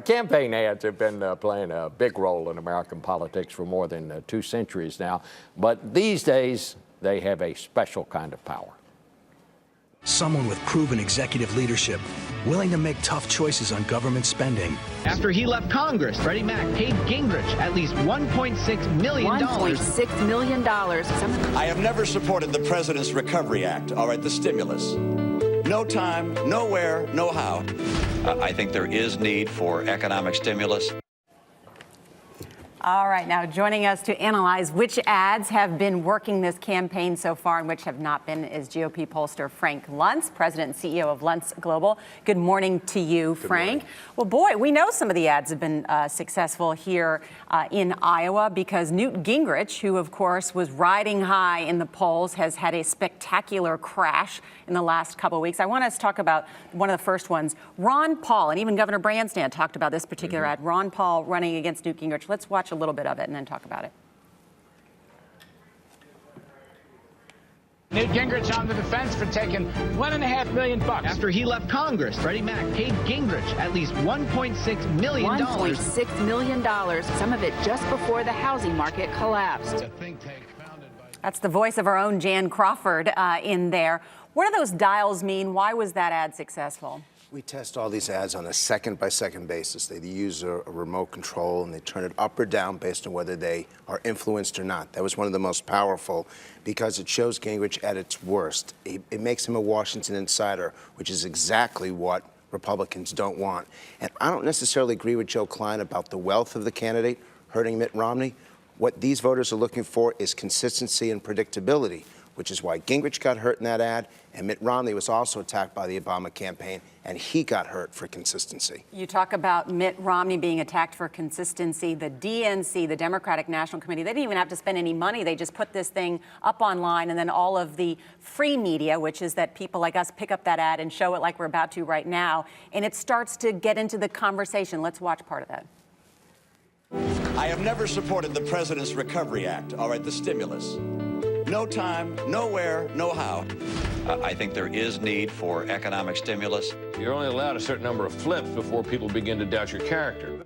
Campaign ads have been playing a big role in American politics for more than 2 centuries now, but these days they have a special kind of power. Someone with proven executive leadership, willing to make tough choices on government spending. After he left Congress, Freddie Mac paid Gingrich at least $1.6 million. $1.6 million. I have never supported the President's Recovery Act, all right, the stimulus. No time, nowhere, no how. I think there is need for economic stimulus. All right, now joining us to analyze which ads have been working this campaign so far and which have not been is GOP pollster Frank Luntz, President and CEO of Luntz Global. Good morning to you, Frank. Well, boy, we know some of the ads have been successful here in Iowa because Newt Gingrich, who of course was riding high in the polls, has had a spectacular crash in the last couple of weeks. I want us to talk about one of the first ones. Ron Paul, and even Governor Branstad talked about this particular ad. Ron Paul running against Newt Gingrich. Let's watch a little bit of it and then talk about it. Newt Gingrich on the defense for taking $1.5 million. After he left Congress, Freddie Mac paid Gingrich at least $1.6 million. $1.6 million, some of it just before the housing market collapsed. That's the voice of our own Jan Crawford in there. What do those dials mean? Why was that ad successful? We test all these ads on a second-by-second basis. They use a remote control, and they turn it up or down based on whether they are influenced or not. That was one of the most powerful because it shows Gingrich at its worst. It makes him a Washington insider, which is exactly what Republicans don't want. And I don't necessarily agree with Joe Klein about the wealth of the candidate hurting Mitt Romney. What these voters are looking for is consistency and predictability, which is why Gingrich got hurt in that ad, and Mitt Romney was also attacked by the Obama campaign, and he got hurt for consistency. You talk about Mitt Romney being attacked for consistency. The DNC, the Democratic National Committee, they didn't even have to spend any money. They just put this thing up online, and then all of the free media, which is that people like us pick up that ad and show it like we're about to right now, and it starts to get into the conversation. Let's watch part of that. I have never supported the President's Recovery Act, all right, the stimulus. No time, nowhere, no how. I think there is need for economic stimulus. You're only allowed a certain number of flips before people begin to doubt your character.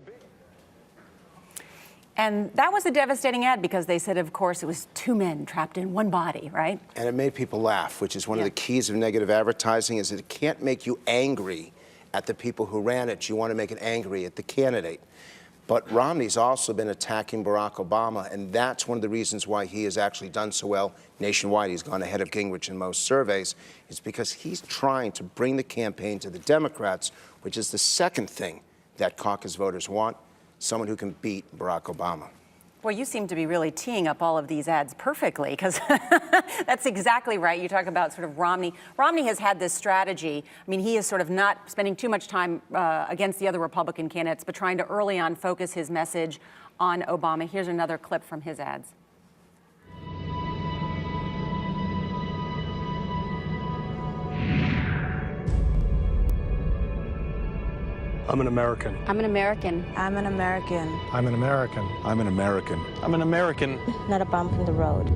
And that was a devastating ad because they said, of course, it was 2 men trapped in one body, right? And it made people laugh, which is one of the keys of negative advertising, is that it can't make you angry at the people who ran it. You want to make it angry at the candidate. But Romney's also been attacking Barack Obama, and that's one of the reasons why he has actually done so well nationwide. He's gone ahead of Gingrich in most surveys, is because he's trying to bring the campaign to the Democrats, which is the second thing that caucus voters want, someone who can beat Barack Obama. Well, you seem to be really teeing up all of these ads perfectly, because that's exactly right. You talk about sort of Romney. Romney has had this strategy. I mean, he is sort of not spending too much time against the other Republican candidates, but trying to early on focus his message on Obama. Here's another clip from his ads. I'm an American. I'm an American. I'm an American. I'm an American. I'm an American. I'm an American. Not a bump in the road.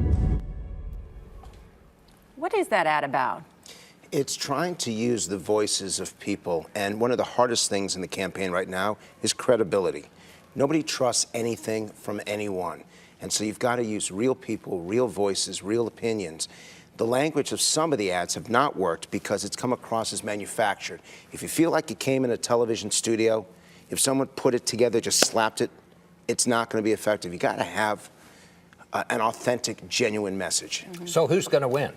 What is that ad about? It's trying to use the voices of people, and one of the hardest things in the campaign right now is credibility. Nobody trusts anything from anyone, and so you've got to use real people, real voices, real opinions. The language of some of the ads have not worked because it's come across as manufactured. If you feel like you came in a television studio, if someone put it together, just slapped it, it's not going to be effective. You got to have an authentic, genuine message. Mm-hmm. So who's going to win?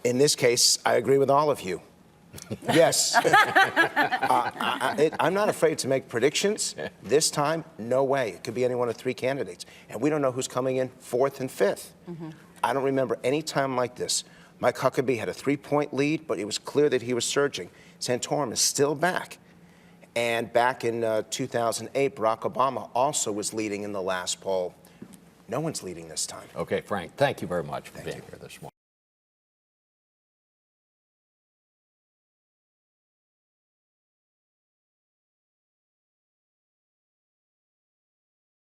In this case, I agree with all of you. Yes. I'm not afraid to make predictions. This time, no way. It could be any one of 3 candidates. And we don't know who's coming in 4th and 5th. Mm-hmm. I don't remember any time like this. Mike Huckabee had a 3-point lead, but it was clear that he was surging. Santorum is still back. And back in 2008, Barack Obama also was leading in the last poll. No one's leading this time. Okay, Frank, thank you very much for being here this morning.